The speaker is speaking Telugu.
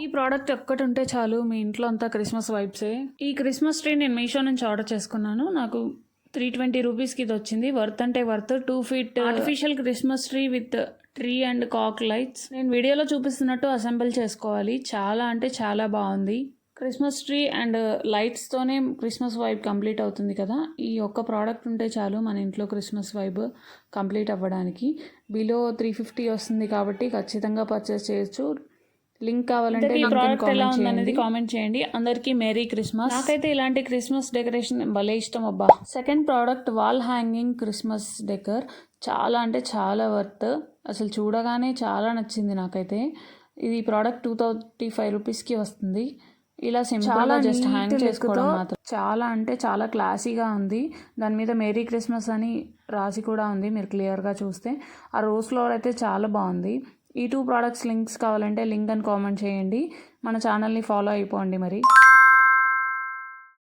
ఈ ప్రోడక్ట్ ఒక్కటి ఉంటే చాలు, మీ ఇంట్లో అంతా క్రిస్మస్ వైబ్సే. ఈ క్రిస్మస్ ట్రీ నేను మీషో నుంచి ఆర్డర్ చేసుకున్నాను. నాకు 320 రూపీస్కి ఇది వచ్చింది. వర్త్ అంటే worth. 2 feet artificial Christmas tree with tree and కాక్ లైట్స్. నేను వీడియోలో చూపిస్తున్నట్టు అసెంబుల్ చేసుకోవాలి. చాలా అంటే చాలా బాగుంది. క్రిస్మస్ ట్రీ అండ్ లైట్స్తోనే క్రిస్మస్ వైబ్ కంప్లీట్ అవుతుంది కదా. ఈ ఒక్క ప్రోడక్ట్ ఉంటే చాలు మన ఇంట్లో క్రిస్మస్ వైబ్ కంప్లీట్ అవ్వడానికి. బిలో 350 వస్తుంది కాబట్టి ఖచ్చితంగా పర్చేస్ చేయొచ్చు. లింక్ కావాలంటే ఈ ప్రోడక్ట్ ఎలా ఉందనేది కామెంట్ చేయండి. అందరికీ మేరీ క్రిస్మస్. నాకైతే ఇలాంటి క్రిస్మస్ డెకరేషన్ భలే ఇష్టం అబ్బా. Second product wall hanging Christmas decor. చాలా అంటే చాలా వర్త్. అసలు చూడగానే చాలా నచ్చింది నాకైతే. ఇది ప్రోడక్ట్ 235 రూపీస్కి వస్తుంది. ఇలా సింపుల్గా జస్ట్ హ్యాంగ్ చేసుకోవడం మాత్రం. చాలా అంటే చాలా క్లాసీగా ఉంది. దాని మీద మేరీ క్రిస్మస్ అని రాసి కూడా ఉంది, మీరు క్లియర్గా చూస్తే. ఆ రోజ్ ఫ్లవర్ అయితే చాలా బాగుంది. ఈ 2 ప్రోడక్ట్స్ లింక్స్ కావాలంటే లింక్ అని కామెంట్ చేయండి. మన ఛానల్ని ఫాలో అయిపోండి మరి.